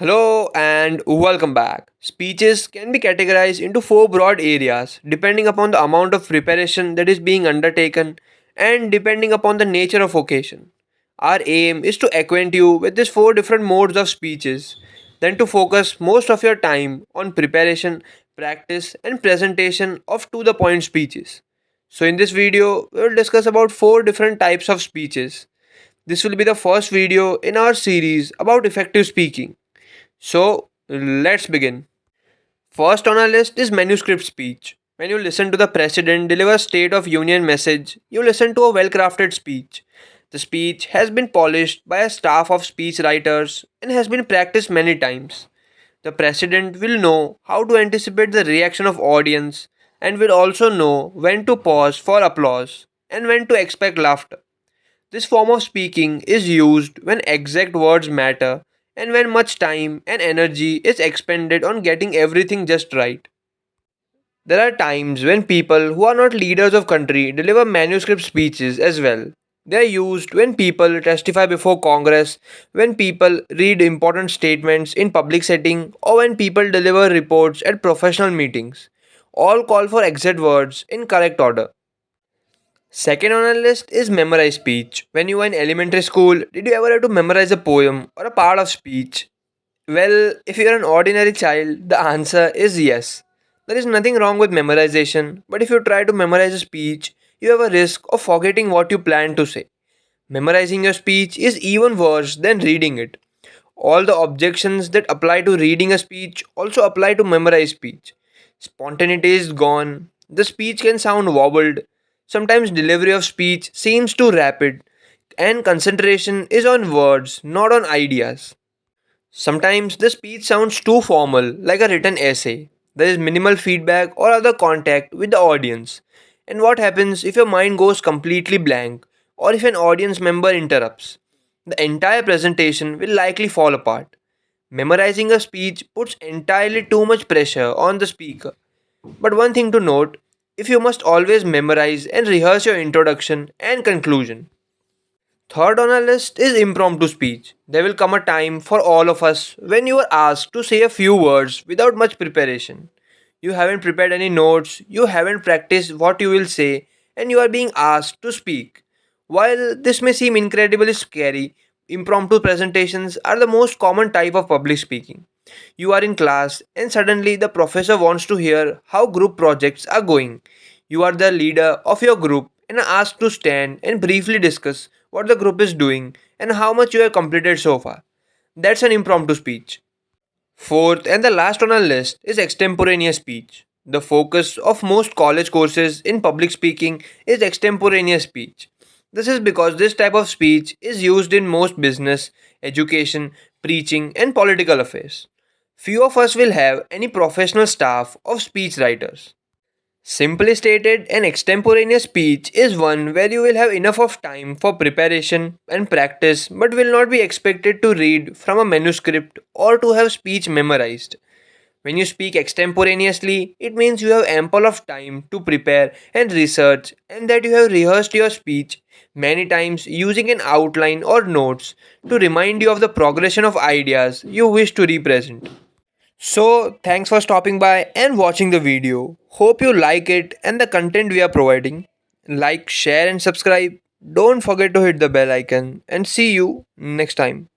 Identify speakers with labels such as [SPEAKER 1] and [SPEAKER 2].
[SPEAKER 1] Hello and welcome back. Speeches can be categorized into four broad areas depending upon the amount of preparation that is being undertaken and depending upon the nature of occasion. Our aim is to acquaint you with these four different modes of speeches, then to focus most of your time on preparation, practice, and presentation of to the point speeches. So, in this video, we will discuss about four different types of speeches. This will be the first video in our series about effective speaking. So let's begin. First on our list is manuscript speech. When you listen to the president deliver State of Union message, you listen to a well-crafted speech. The speech has been polished by a staff of speech writers and has been practiced many times. The president will know how to anticipate the reaction of audience and will also know when to pause for applause and when to expect laughter. This form of speaking is used when exact words matter and when much time and energy is expended on getting everything just right. There are times when people who are not leaders of country deliver manuscript speeches as well. They are used when people testify before Congress, when people read important statements in public setting, or when people deliver reports at professional meetings. All call for exact words in correct order. Second on our list is memorize speech. When you were in elementary school, did you ever have to memorize a poem or a part of speech? Well, if you're an ordinary child, the answer is yes. There is nothing wrong with memorization, but if you try to memorize a speech, you have a risk of forgetting what you plan to say. Memorizing your speech is even worse than reading it. All the objections that apply to reading a speech also apply to memorized speech. Spontaneity is gone, the speech can sound wobbled, sometimes delivery of speech seems too rapid, and concentration is on words, not on ideas. Sometimes the speech sounds too formal, like a written essay. There is minimal feedback or other contact with the audience. And what happens if your mind goes completely blank or if an audience member interrupts? The entire presentation will likely fall apart. Memorizing a speech puts entirely too much pressure on the speaker. But one thing to note, if you must always memorize and rehearse your introduction and conclusion. Third on our list is impromptu speech. There will come a time for all of us when you are asked to say a few words without much preparation. You haven't prepared any notes, you haven't practiced what you will say, and you are being asked to speak. While this may seem incredibly scary, impromptu presentations are the most common type of public speaking. You are in class, and suddenly the professor wants to hear how group projects are going. You are the leader of your group and are asked to stand and briefly discuss what the group is doing and how much you have completed so far. That's an impromptu speech. Fourth and the last on our list is extemporaneous speech. The focus of most college courses in public speaking is extemporaneous speech. This is because this type of speech is used in most business, education, preaching, and political affairs. Few of us will have any professional staff of speech writers. Simply stated, an extemporaneous speech is one where you will have enough of time for preparation and practice but will not be expected to read from a manuscript or to have speech memorized. When you speak extemporaneously, it means you have ample of time to prepare and research and that you have rehearsed your speech many times using an outline or notes to remind you of the progression of ideas you wish to represent. So, thanks for stopping by and watching the video. Hope you like it and the content we are providing. Like, share, and subscribe. Don't forget to hit the bell icon and see you next time.